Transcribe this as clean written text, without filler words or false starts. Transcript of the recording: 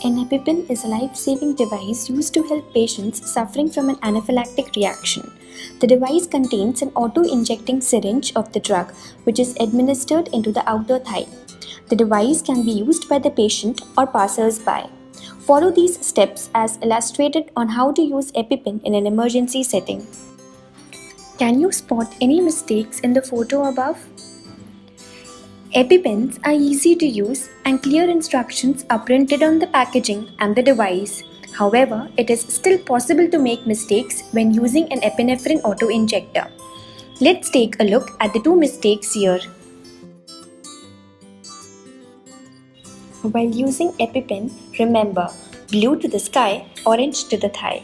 An EpiPen is a life-saving device used to help patients suffering from an anaphylactic reaction. The device contains an auto-injecting syringe of the drug, which is administered into the outer thigh. The device can be used by the patient or passers-by. Follow these steps as illustrated on how to use EpiPen in an emergency setting. Can you spot any mistakes in the photo above? EpiPens are easy to use and clear instructions are printed on the packaging and the device. However, it is still possible to make mistakes when using an epinephrine auto-injector. Let's take a look at the two mistakes here. While using EpiPen, remember blue to the sky, orange to the thigh.